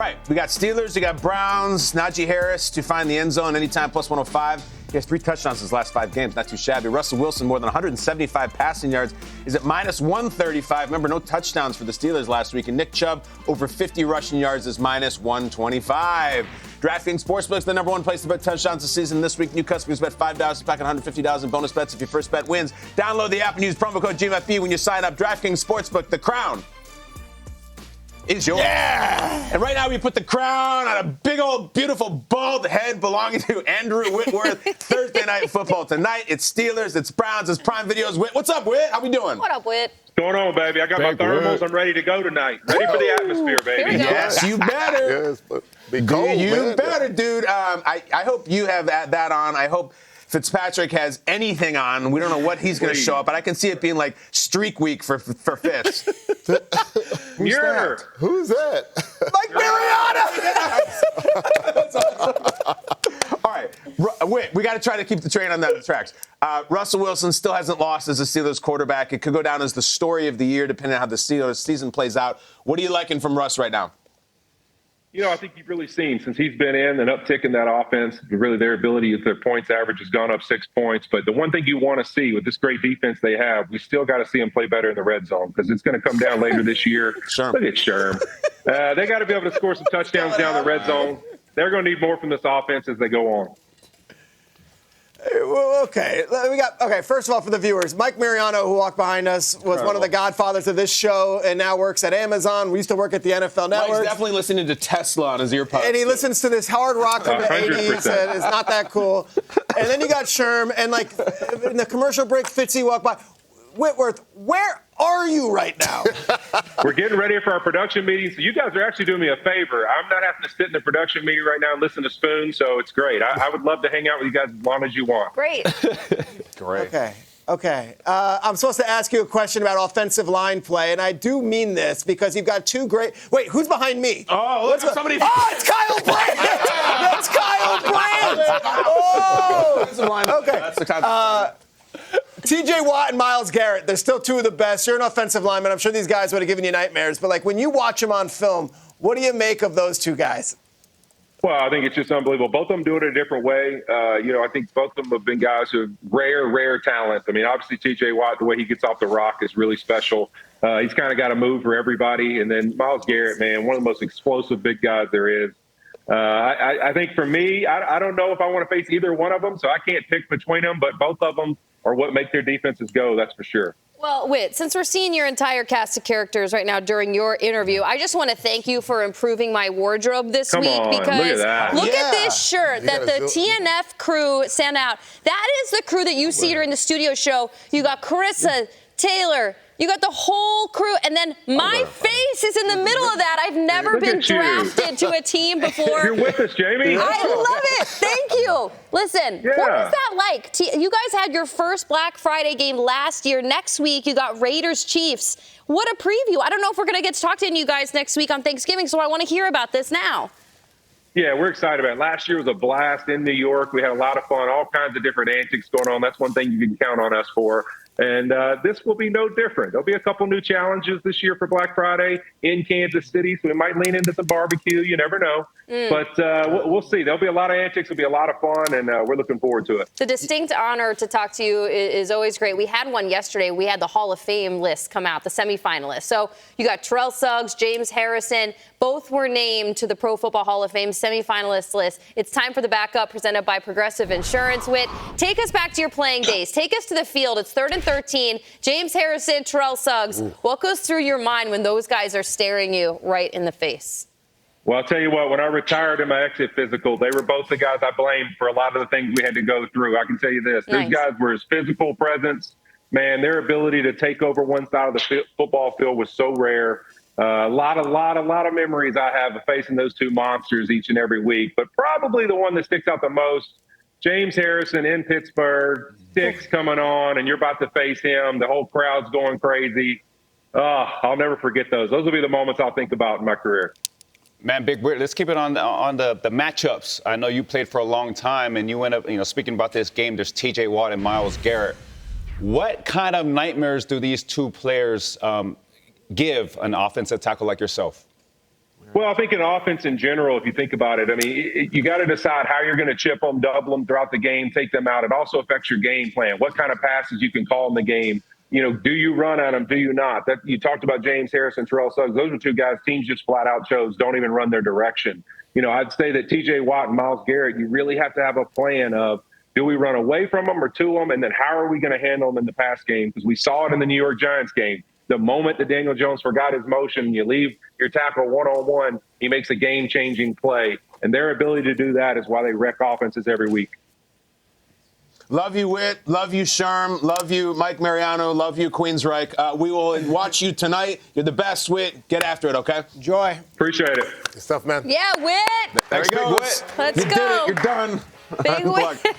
right, we got Steelers, we got Browns, Najee Harris to find the end zone anytime plus 105. He has 3 touchdowns in his last 5 games, not too shabby. Russell Wilson, more than 175 passing yards, is at minus 135. Remember, no touchdowns for the Steelers last week. And Nick Chubb, over 50 rushing yards, is minus 125. DraftKings Sportsbook is the number 1 place to bet touchdowns this season. This week, new customers bet $5 to pack $150 in bonus bets if your first bet wins. Download the app and use promo code GMFB when you sign up. DraftKings Sportsbook, the crown is yours. Yeah! And right now we put the crown on a big old beautiful bald head belonging to Andrew Whitworth. Thursday Night Football tonight. It's Steelers, it's Browns, it's Prime Videos. Whit, what's up, Whit? How we doing? What up, Whit? What's going on, baby? I got my thermals. I'm ready to go tonight. Ready for the atmosphere, baby. Yes, you better. Yes, be cold, you man. better, dude. I hope you have that on. I hope Fitzpatrick has anything on. We don't know what he's going to show up, but I can see it being like streak week for Fitz. Who's that? Who's that? Mike Mariota! That's awesome. All right, wait, we got to try to keep the train on the tracks. Russell Wilson still hasn't lost as a Steelers quarterback. It could go down as the story of the year, depending on how the Steelers season plays out. What are you liking from Russ right now? You know, I think you've really seen since he's been in an uptick in that offense, really their ability, their points average has gone up 6 points. But the one thing you want to see with this great defense they have, we still got to see them play better in the red zone because it's going to come down later this year. Sherm. Look at Sherm. They got to be able to score some touchdowns down the red zone. They're going to need more from this offense as they go on. Okay, first of all, for the viewers, Mike Mariano, who walked behind us, was one of the godfathers of this show and now works at Amazon. We used to work at the NFL Network. Mike's definitely listening to Tesla on his earpods. And he listens to this hard rock from the 80s, and it's not that cool. And then you got Sherm, and like in the commercial break, Fitzy walked by. Whitworth, where are you right now? We're getting ready for our production meeting, so you guys are actually doing me a favor. I'm not having to sit in the production meeting right now and listen to Spoon, so it's great. I would love to hang out with you guys as long as you want. Great. Great. Okay. I'm supposed to ask you a question about offensive line play, and I do mean this because you've got 2 great. Wait, who's behind me? Oh, look at somebody. Oh, it's Kyle Brandt! That's Kyle Brandt! Oh! Okay. That's the kind of TJ Watt and Myles Garrett, they're still 2 of the best. You're an offensive lineman. I'm sure these guys would have given you nightmares. But, like, when you watch them on film, what do you make of those 2 guys? Well, I think it's just unbelievable. Both of them do it a different way. I think both of them have been guys who have rare talent. I mean, obviously, TJ Watt, the way he gets off the rock is really special. He's kind of got a move for everybody. And then Myles Garrett, man, one of the most explosive big guys there is. I think for me, I don't know if I want to face either one of them, so I can't pick between them. But both of them are what make their defenses go, that's for sure. Well, Whit, since we're seeing your entire cast of characters right now during your interview, I just want to thank you for improving my wardrobe this week. Because look at this shirt that the TNF crew sent out. That is the crew that you see during the studio show. You got Carissa, Taylor, you got the whole crew, and then my face is in the middle of that. I've never been drafted to a team before. You're with us, Jamie. I love it. Thank you. Listen, what was that like? You guys had your first Black Friday game last year. Next week, you got Raiders-Chiefs. What a preview. I don't know if we're going to get to talk to you guys next week on Thanksgiving, so I want to hear about this now. Yeah, we're excited about it. Last year was a blast in New York. We had a lot of fun, all kinds of different antics going on. That's one thing you can count on us for. And this will be no different. There'll be a couple new challenges this year for Black Friday in Kansas City, so we might lean into some barbecue. You never know. But we'll see. There'll be a lot of antics. It'll be a lot of fun, and we're looking forward to it. The distinct honor to talk to you is always great. We had one yesterday. We had the Hall of Fame list come out, the semifinalists. So you got Terrell Suggs, James Harrison. Both were named to the Pro Football Hall of Fame semifinalist list. It's time for the backup presented by Progressive Insurance. Whit, take us back to your playing days. Take us to the field. It's 3rd and 13. James Harrison, Terrell Suggs. What goes through your mind when those guys are staring you right in the face? Well, I'll tell you what, when I retired in my exit physical, they were both the guys I blamed for a lot of the things we had to go through. I can tell you this. Nice. Those guys were his physical presence. Man, their ability to take over one side of the football field was so rare. A lot of memories I have of facing those 2 monsters each and every week. But probably the one that sticks out the most, James Harrison in Pittsburgh, 6 coming on, and you're about to face him. The whole crowd's going crazy. I'll never forget those. Those will be the moments I'll think about in my career. Man, Big Whit, let's keep it on the matchups. I know you played for a long time, and you end up, speaking about this game, there's TJ Watt and Myles Garrett. What kind of nightmares do these 2 players give an offensive tackle like yourself? Well, I think in offense in general, if you think about it, I mean, you got to decide how you're going to chip them, double them throughout the game, take them out. It also affects your game plan. What kind of passes you can call in the game. Do you run at them? Do you not? That you talked about James Harris and Terrell Suggs. Those are two guys teams just flat out chose don't even run their direction. I'd say that TJ Watt and Myles Garrett, you really have to have a plan of, do we run away from them or to them? And then how are we going to handle them in the pass game? Because we saw it in the New York Giants game. The moment that Daniel Jones forgot his motion, you leave your tackle one-on-one, he makes a game-changing play. And their ability to do that is why they wreck offenses every week. Love you, Whit. Love you, Sherm. Love you, Mike Mariano. Love you, Queensryche. We will watch you tonight. You're the best, Whit. Get after it, okay? Enjoy. Appreciate it. Good stuff, man. Yeah, Whit. There he goes. Let's you go. did it. You're done. Big Whit.